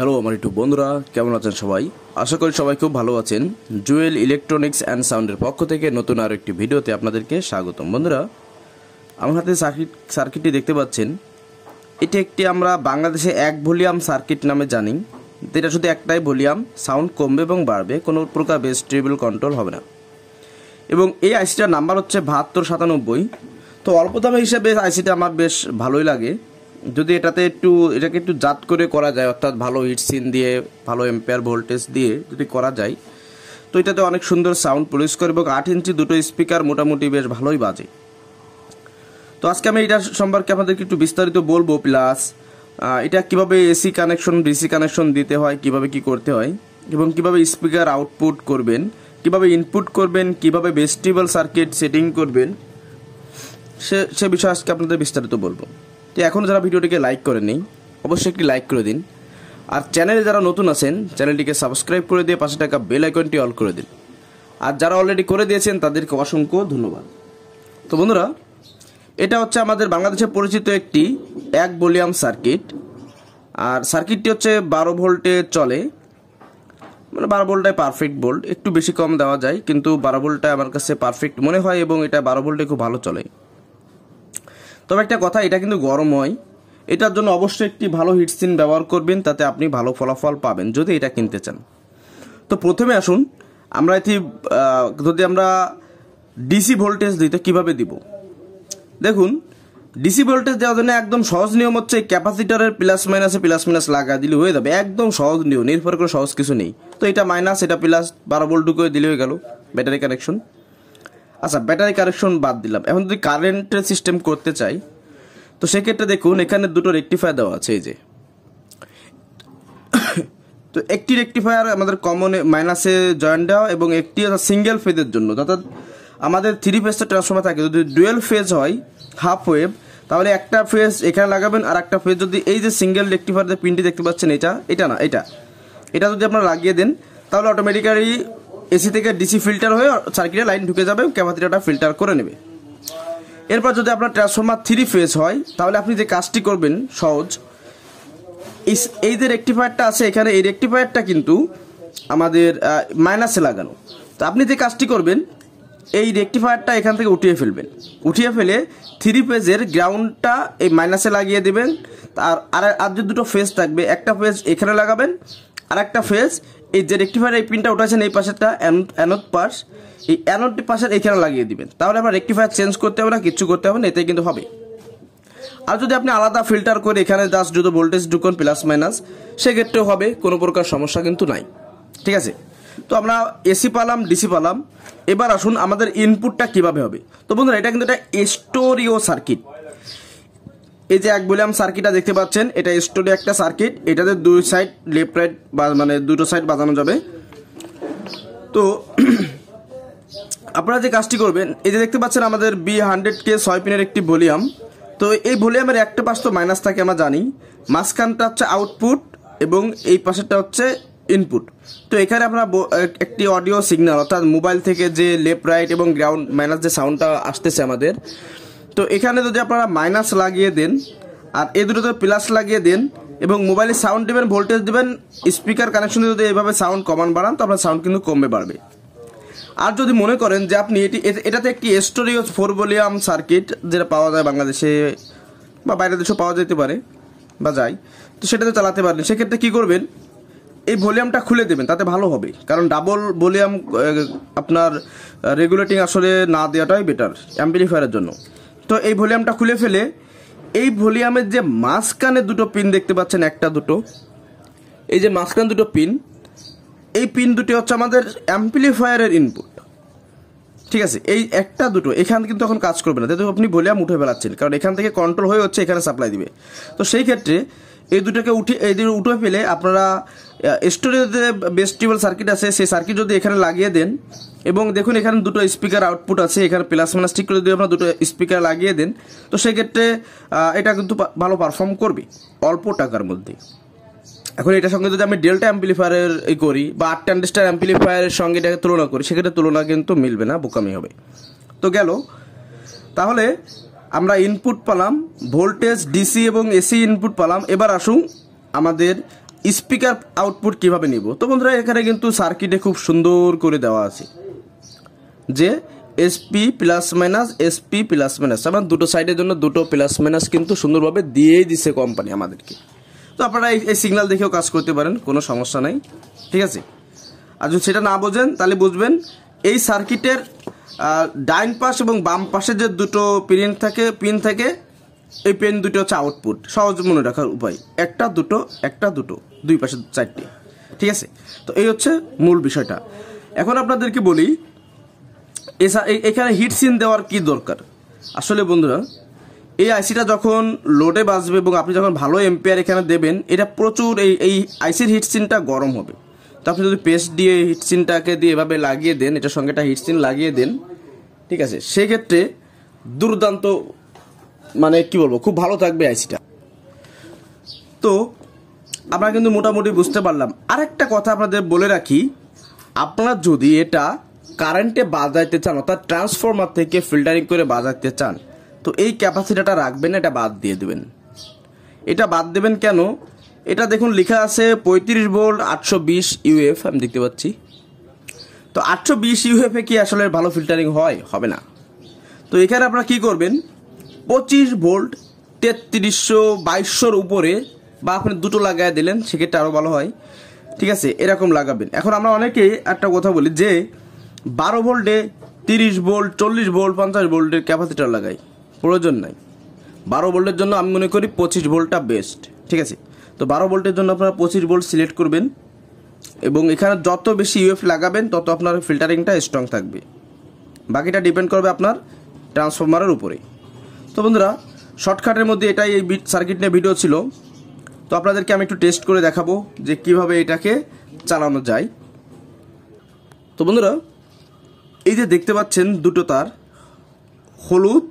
Hello আমার একটু বন্ধুরা, কেমন আছেন সবাই? আশা করি সবাই খুব ভালো আছেন। জুয়েল ইলেকট্রনিক্স অ্যান্ড সাউন্ডের পক্ষ থেকে নতুন আর একটি ভিডিওতে আপনাদেরকে স্বাগতম। বন্ধুরা, আমার হাতে সার্কিটটি দেখতে পাচ্ছেন। এটি একটি আমরা বাংলাদেশে এক ভলিউম সার্কিট নামে জানি। এটা শুধু একটাই ভলিউম, সাউন্ড কমবে এবং বাড়বে, কোনো প্রকার বেস ট্রিবল কন্ট্রোল হবে না। এবং এই আইসিটার নাম্বার হচ্ছে 7297। তো অল্প দামের হিসেবে আইসিটা আমার বেশ ভালোই লাগে। যদি এটাকে একটু জাত করে করা যায়, অর্থাৎ ভালো হিটসিন দিয়ে, ভালো এম্পিয়ার ভোল্টেজ দিয়ে যদি করা যায়, তো এটাতে অনেক সুন্দর সাউন্ড প্রডিউস করে এবং 8 ইঞ্চি দুটো স্পিকার মোটামুটি বেশ ভালোই বাজে। তো আজকে আমি এটা সম্পর্কে আপনাদেরকে একটু বিস্তারিত বলবো, প্লাস এটা কিভাবে এসি কানেকশন, ডিসি কানেকশন দিতে হয়, কিভাবে কি করতে হয়, এবং কিভাবে স্পিকার আউটপুট করবেন, কিভাবে ইনপুট করবেন, কিভাবে ভেস্টিবল সার্কিট সেটিং করবেন, সে বিষয়ে আজকে আপনাদের বিস্তারিত বলবো। তো এখন যারা ভিডিওটিকে লাইক করেননি, অবশ্যই একটি লাইক করে দিন। আর চ্যানেলে যারা নতুন আছেন, চ্যানেলটিকে সাবস্ক্রাইব করে দিয়ে পাশে থাকা বেল আইকনটি অল করে দিন। আর যারা অলরেডি করে দিয়েছেন তাদেরকে অসংখ্য ধন্যবাদ। তো বন্ধুরা, এটা হচ্ছে আমাদের বাংলাদেশে পরিচিত একটি এক ভলিউম সার্কিট। আর সার্কিটটি হচ্ছে 12 ভোল্টে চলে, মানে 12 ভোল্টটাই পারফেক্ট ভোল্ট, একটু বেশি কম দেওয়া যায়, কিন্তু 12 ভোল্টটাই আমার কাছে পারফেক্ট মনে হয় এবং এটা 12 ভোল্টে খুব ভালো চলে। তবে একটা কথা, এটা কিন্তু গরম হয়। এটার জন্য অবশ্যই একটি ভালো হিটসিন ব্যবহার করবেন, তাতে আপনি ভালো ফলাফল পাবেন যদি এটা কিনতে চান। তো প্রথমে আসুন, আমরা যদি আমরা ডিসি ভোল্টেজ দিই তো কীভাবে দিব। দেখুন, ডিসি ভোল্টেজ দেওয়ার জন্য একদম সহজ নিয়ম হচ্ছে ক্যাপাসিটারের প্লাস মাইনাস লাগা দিলে হয়ে যাবে। একদম সহজ নিয়ম, নির্ভর করে সহজ কিছু নেই। তো এটা মাইনাস, এটা প্লাস, 12 ভোল্ট ঢুকে দিলে হয়ে গেল ব্যাটারি কানেকশন। আচ্ছা, ব্যাটারি কানেকশন বাদ দিলাম। এখন যদি কারেন্টের সিস্টেম করতে চাই, তো সেক্ষেত্রে দেখুন এখানে দুটো রেকটিফায়ার দেওয়া আছে, এই যে। তো একটি রেকটিফায়ার আমাদের কমন মাইনাসে জয়েন্ট দেওয়া, এবং একটি সিঙ্গেল ফেজের জন্য, অর্থাৎ আমাদের 3 ফেজটা ট্রান্সফর্মার থাকে। যদি ডুয়েল ফেজ হয়, হাফ ওয়েভ, তাহলে একটা ফেজ এখানে লাগাবেন, আর একটা ফেজ যদি এই যে সিঙ্গেল রেকটিফায়ার পিনটি দেখতে পাচ্ছেন, এটা যদি আপনারা লাগিয়ে দেন, তাহলে অটোমেটিক্যালি এসি থেকে ডিসি ফিল্টার হয়ে সার্কিটে লাইন ঢুকে যাবে, ক্যাপাসিটরটা ফিল্টার করে নেবে। এরপর যদি আপনার ট্রান্সফর্মার 3 ফেজ হয়, তাহলে আপনি যে কাজটি করবেন সহজ, এই যে রেকটিফায়ারটা আছে এখানে, এই রেকটিফায়ারটা কিন্তু আমাদের মাইনাসে লাগানো। তো আপনি যে কাজটি করবেন, এই রেকটিফায়ারটা এখান থেকে উঠিয়ে ফেলে 3 ফেজের গ্রাউন্ডটা এই মাইনাসে লাগিয়ে দেবেন। আর যে দুটো ফেজ থাকবে, একটা ফেজ এখানে লাগাবেন, আর একটা ফেজ এই যে রেকটিফায়ার এই পিনটা উঠাচ্ছেন এই পাশেরটা অ্যানোড পাশ, এই অ্যানোড পাশের এইখানে লাগিয়ে দিবেন। তাহলে আপনার রেকটিফায়ার চেঞ্জ করতে হবে না, কিচ্ছু করতে হবে না, এতে কিন্তু হবে। আর যদি আপনি আলাদা ফিল্টার করে এখানে জাস্ট যদি ভোল্টেজ ঢুকুন প্লাস মাইনাস, সেক্ষেত্রেও হবে, কোনো প্রকার সমস্যা কিন্তু নাই। ঠিক আছে? তো আমরা এসি পালাম, ডিসি পালাম। এবার আসুন আমাদের ইনপুটটা কিভাবে হবে। তো বন্ধুরা, এটা কিন্তু একটা স্টোরিও সার্কিট। এই যে এক ভলিউম সার্কিটটা দেখতে পাচ্ছেন, এটা স্টোরিও একটা সার্কিট। এটাতে দুই সাইড লেফট রাইট মানে দুটো সাইড বাজানো যাবে। তো আপনারা যে কাজটি করবেন, এই যে দেখতে পাচ্ছেন আমাদের B100K 6 পিনের একটি ভলিউম। তো এই ভলিউমের একটা পাশ তো মাইনাস থাকে আমরা জানি, মাঝখানটা হচ্ছে আউটপুট এবং এই পাশেরটা হচ্ছে ইনপুট। তো এখানে আমরা একটি অডিও সিগন্যাল, অর্থাৎ মোবাইল থেকে যে লেফট রাইট এবং গ্রাউন্ড মাইনাস যে সাউন্ডটা আসতেছে আমাদের, তো এখানে যদি আপনারা মাইনাস লাগিয়ে দেন আর এই দুটোতে প্লাস লাগিয়ে দেন এবং মোবাইলে সাউন্ড দেবেন, ভোল্টেজ দেবেন, স্পিকার কানেকশন যদি এইভাবে সাউন্ড কমান বাড়ান, তো আপনার সাউন্ড কিন্তু কমবে বাড়বে। আর যদি মনে করেন যে আপনি এটাতে একটি স্টোরিও 4 ভলিউম সার্কিট, যেটা পাওয়া যায় বাংলাদেশে বা বাইরের দেশেও পাওয়া যেতে পারে বা যায়, তো সেটাতে চালাতে পারেন। সেক্ষেত্রে কী করবেন, এই ভলিউমটা খুলে দেবেন, তাতে ভালো হবে। কারণ ডাবল ভলিউম আপনার রেগুলেটিং আসলে না দেওয়াটাই বেটার অ্যাম্পলিফায়ারের জন্য। তো এই ভলিউমটা খুলে ফেলে এই ভলিউমের যে মাঝখানে দুটো পিন দেখতে পাচ্ছেন, একটা দুটো, এই যে মাঝখানে দুটো পিন, এই পিন দুটি হচ্ছে আমাদের অ্যাম্পলিফায়ারের ইনপুট। ঠিক আছে? এই একটা দুটো এখান কিন্তু এখন কাজ করবে না, যেহেতু আপনি ভলিউম উঠে ফেলাচ্ছেন, কারণ এখান থেকে কন্ট্রোল হয়ে হচ্ছে এখানে সাপ্লাই দিবে। তো সেই ক্ষেত্রে এই দুটোকে উঠে ফেলে আপনারা স্টোরেজে ভেস্টিবল সার্কিট আছে, সেই সার্কিট যদি এখানে লাগিয়ে দেন, এবং দেখুন এখানে দুটো স্পিকার আউটপুট আছে, এখানে প্লাস মাইনাস ঠিক করে যদি আপনারা দুটো স্পিকার লাগিয়ে দেন, তো সেক্ষেত্রে এটা কিন্তু ভালো পারফর্ম করবে অল্প টাকার মধ্যে। এখন এটার সঙ্গে যদি আমি ডেল্টা অ্যাম্পলিফায়ারের করি বা 8 ট্রানজিস্টর অ্যাম্পলিফায়ারের সঙ্গে এটাকে তুলনা করি, সেক্ষেত্রে তুলনা কিন্তু মিলবে না, বোকামি হবে। তো গেল, তাহলে আমরা ইনপুট পেলাম ভোল্টেজ, ডিসি এবং এসি ইনপুট পেলাম। এবার আসুন আমাদের স্পিকার আউটপুট কিভাবে নিব। তো বন্ধুরা এখানে কিন্তু সার্কিটে খুব সুন্দর করে দেওয়া আছে যে SP plus minus SP plus minus, আমার দুটো সাইডের জন্য দুটো প্লাস মাইনাস কিন্তু সুন্দরভাবে দিয়েই দিছে কোম্পানি আমাদেরকে। তো আপনারা এই সিগন্যাল দেখেও কাজ করতে পারেন, কোনো সমস্যা নাই, ঠিক আছে। আর যদি সেটা না বোঝেন তাহলে বুঝবেন এই সার্কিটের ডাইন পাশ এবং বাম পাশে যে দুটো পিন থাকে এই পিন দুটো হচ্ছে আউটপুট। সহজ মনে রাখার উপায়, একটা দুটো দুই পাশে চারটি, ঠিক আছে। তো এই হচ্ছে মূল বিষয়টা। এখন আপনাদেরকে বলি এখানে হিট সিন দেওয়ার কি দরকার। আসলে বন্ধুরা এই আইসিটা যখন লোডে বাজবে এবং আপনি যখন ভালো এম্পিয়ার এখানে দেবেন, এটা প্রচুর এই আইসির হিট সিনটা গরম হবে। তো আপনি যদি পেস্ট দিয়ে হিট সিনটাকে দিয়ে এভাবে লাগিয়ে দেন, এটার সঙ্গে একটা হিট সিন লাগিয়ে দেন, ঠিক আছে, সেক্ষেত্রে দুর্দান্ত মানে কি বলবো খুব ভালো থাকবে আইসিটা। তো আমরা কিন্তু মোটামুটি বুঝতে পারলাম। আরেকটা কথা আপনাদের বলে রাখি, আপনারা যদি এটা কারেন্টে বাজাইতে চান অর্থাৎ ট্রান্সফরমার থেকে ফিল্টারিং করে বাজাতে চান, তো এই ক্যাপাসিটারটা রাখবেন, এটা বাদ দিয়ে দেবেন। এটা বাদ দেবেন কেন, এটা দেখুন লেখা আছে 35 ভোল্ট 820 ইউএফ, আমি দেখতে পাচ্ছি। তো 820 ইউএফে কি আসলে ভালো ফিল্টারিং হবে না। তো এখানে আপনারা কি করবেন, 25 ভোল্ট 3300 2200 উপরে বা আপনি দুটো লাগাই দিলেন, সেক্ষেত্রে আরও ভালো হয়, ঠিক আছে, এরকম লাগাবেন। এখন আমরা অনেকেই একটা কথা বলি যে 12 ভোল্টে 30 ভোল্ট 40 ভোল্ট 50 ভোল্টের ক্যাপাসিটার লাগাই, প্রয়োজন নাই। 12 ভোল্টের জন্য আমি মনে করি 25 ভোল্টটা বেস্ট, ঠিক আছে। তো 12 ভোল্টের জন্য আপনারা 25 ভোল্ট সিলেক্ট করবেন এবং এখানে যত বেশি ইউএফ লাগাবেন তত আপনার ফিল্টারিংটা স্ট্রং থাকবে। বাকিটা ডিপেন্ড করবে আপনার ট্রান্সফরমারের উপরে। তো বন্ধুরা শর্টকাটের মধ্যে এটাই এই সার্কিট নিয়ে ভিডিও ছিল। তো আপনাদেরকে আমি একটু টেস্ট করে দেখাবো যে কিভাবে এটাকে চালানো যায়। তো বন্ধুরা এই যে দেখতে পাচ্ছেন দুটো তার হলুদ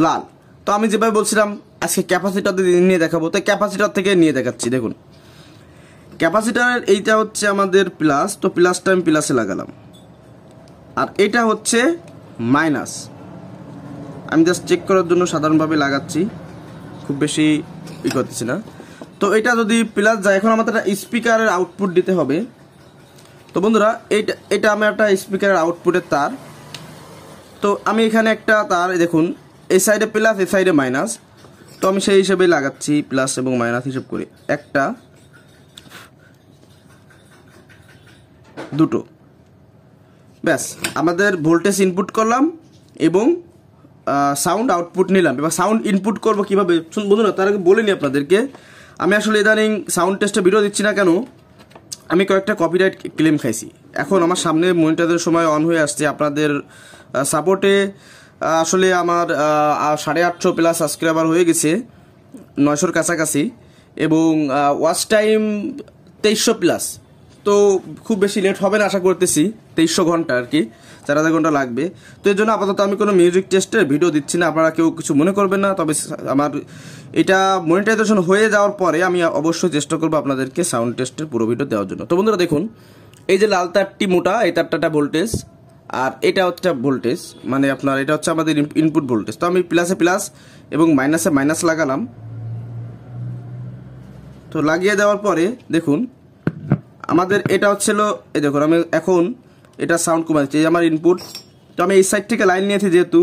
লাল। তো আমি যেভাবে বলছিলাম আজকে ক্যাপাসিটার নিয়ে দেখাবো, তো ক্যাপাসিটার থেকে নিয়ে দেখাচ্ছি। দেখুন ক্যাপাসিটার এইটা হচ্ছে আমাদের প্লাস, তো প্লাসটা আমি প্লাসে লাগালাম, আর এটা হচ্ছে মাইনাস। আমি জাস্ট চেক করার জন্য সাধারণভাবে লাগাচ্ছি, খুব বেশি করতেছি না। তো এটা যদি প্লাস যায়, এখন আমাদের একটা স্পিকারের আউটপুট দিতে হবে। তো বন্ধুরা এটা আমি একটা স্পিকারের আউটপুটের তার। তো আমি এখানে একটা তার দেখুন এই সাইডে প্লাস এই সাইডে মাইনাস, তো আমি সেই হিসেবে লাগাচ্ছি প্লাস এবং মাইনাস হিসেব করে, একটা দুটো, ব্যাস আমাদের ভোল্টেজ ইনপুট করলাম এবং সাউন্ড আউটপুট নিলাম। এবার সাউন্ড ইনপুট করবো কীভাবে বন্ধুরা, তার আগে বলিনি আপনাদেরকে, আমি আসলে ইদানিং সাউন্ড টেস্টে ভিডিও দিচ্ছি না কেন, আমি কয়েকটা কপিরাইট ক্লেম খাইছি। এখন আমার সামনে মনিটরের সময় অন হয়ে আসছে, আপনাদের সাপোর্টে আসলে আমার 850 প্লাস সাবস্ক্রাইবার হয়ে গেছে, 900-র কাছাকাছি, এবং ওয়াচ টাইম 2300 প্লাস। তো খুব বেশি লেট হবে না আশা করতেছি, 2300 ঘন্টা আর কি, 4000 ঘন্টা লাগবে। তো এর জন্য আপাতত আমি কোনো মিউজিক টেস্টের ভিডিও দিচ্ছি না, আপনারা কেউ কিছু মনে করবেন না। তবে আমার এটা মনিটাইজেশন হয়ে যাওয়ার পরে আমি অবশ্যই চেষ্টা করবো আপনাদেরকে সাউন্ড টেস্টের পুরো ভিডিও দেওয়ার জন্য। তো বন্ধুরা দেখুন এই যে লাল তারটি মোটা, এই তারটা ভোল্টেজ, আর এটা হচ্ছে ভোল্টেজ, মানে আপনার এটা হচ্ছে আমাদের ইনপুট ভোল্টেজ। তো আমি প্লাসে প্লাস এবং মাইনাসে মাইনাস লাগালাম। তো লাগিয়ে দেওয়ার পরে দেখুন আমাদের এটা হচ্ছিল, এই দেখুন আমি এখন এটা সাউন্ড কমে যাচ্ছে, এই আমার ইনপুট। তো আমি এই সাইড থেকে লাইন নিয়েছি যেহেতু,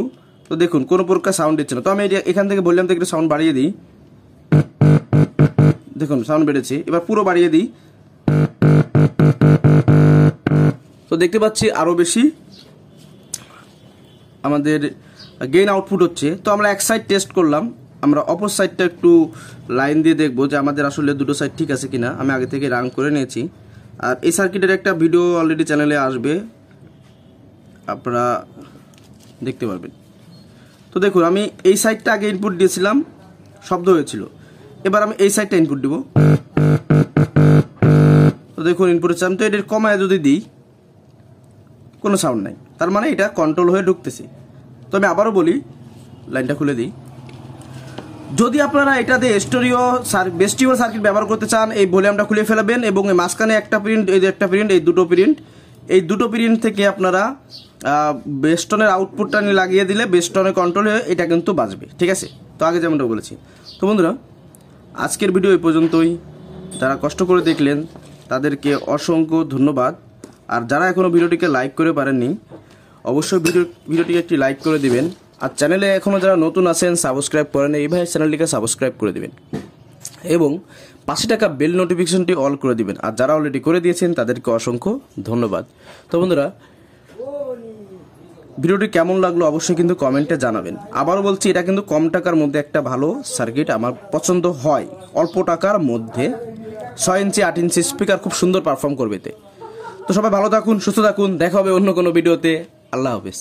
তো দেখুন কোনো প্রকার সাউন্ড দিচ্ছে না। তো আমি এখান থেকে বললাম তো একটু সাউন্ড বাড়িয়ে দিই, দেখুন সাউন্ড বেড়েছে। এবার পুরো বাড়িয়ে দিই, তো দেখতে পাচ্ছি আরও বেশি আমাদের গেইন আউটপুট হচ্ছে। তো আমরা এক সাইড টেস্ট করলাম, আমরা অপর সাইডটা একটু লাইন দিয়ে দেখবো যে আমাদের আসলে দুটো সাইড ঠিক আছে কিনা। আমি আগে থেকে রান করে নিয়েছি, আর এই সার্কিটের একটা ভিডিও অলরেডি চ্যানেলে আসবে, আপনারা দেখতে পারবেন। তো দেখুন আমি এই সাইডটা আগে ইনপুট দিয়েছিলাম, শব্দ হয়েছিল, এবার আমি এই সাইডটা ইনপুট দিব। তো দেখুন ইনপুটের চাম, তো এটার কমায় যদি দিই কোনো সাউন্ড নাই, তার মানে এটা কন্ট্রোল হয়ে ঢুকতেছে। তো আমি আবারও বলি, লাইনটা খুলে দিই। যদি আপনারা এটা দিয়ে ভেস্টিবল সার্কিট ব্যবহার করতে চান, এই ভলিউমটা খুলে ফেলবেন এবং এই মাঝখানে একটা প্রিন্ট, এই যে একটা প্রিন্ট, এই দুটো প্রিন্ট থেকে আপনারা বেস্টনের আউটপুটটা নিয়ে লাগিয়ে দিলে বেস্টনের কন্ট্রোল হয়ে এটা কিন্তু বাজবে, ঠিক আছে। তো আগে যেমনটা বলেছি। তো বন্ধুরা আজকের ভিডিও এই পর্যন্তই, যারা কষ্ট করে দেখলেন তাদেরকে অসংখ্য ধন্যবাদ। আর যারা এখনও ভিডিওটিকে লাইক করে পারেননি অবশ্যই ভিডিওটিকে একটি লাইক করে দিবেন। আর চ্যানেলে এখনও যারা নতুন আছেন সাবস্ক্রাইব করেন এইভাবে চ্যানেলটিকে সাবস্ক্রাইব করে দিবেন এবং পাশে টাকা বেল নোটিফিকেশনটি অল করে দিবেন। আর যারা অলরেডি করে দিয়েছেন তাদেরকে অসংখ্য ধন্যবাদ। তো বন্ধুরা, ভিডিওটি কেমন লাগলো অবশ্যই কিন্তু কমেন্টে জানাবেন। আবারও বলছি, এটা কিন্তু কম টাকার মধ্যে একটা ভালো সার্কিট, আমার পছন্দ হয়। অল্প টাকার মধ্যে 6 ইঞ্চি 8 ইঞ্চি স্পিকার খুব সুন্দর পারফর্ম করবে এতে। তো সবাই ভালো থাকুন, সুস্থ থাকুন, দেখা হবে অন্য কোনো ভিডিওতে। আল্লাহ হাফেজ।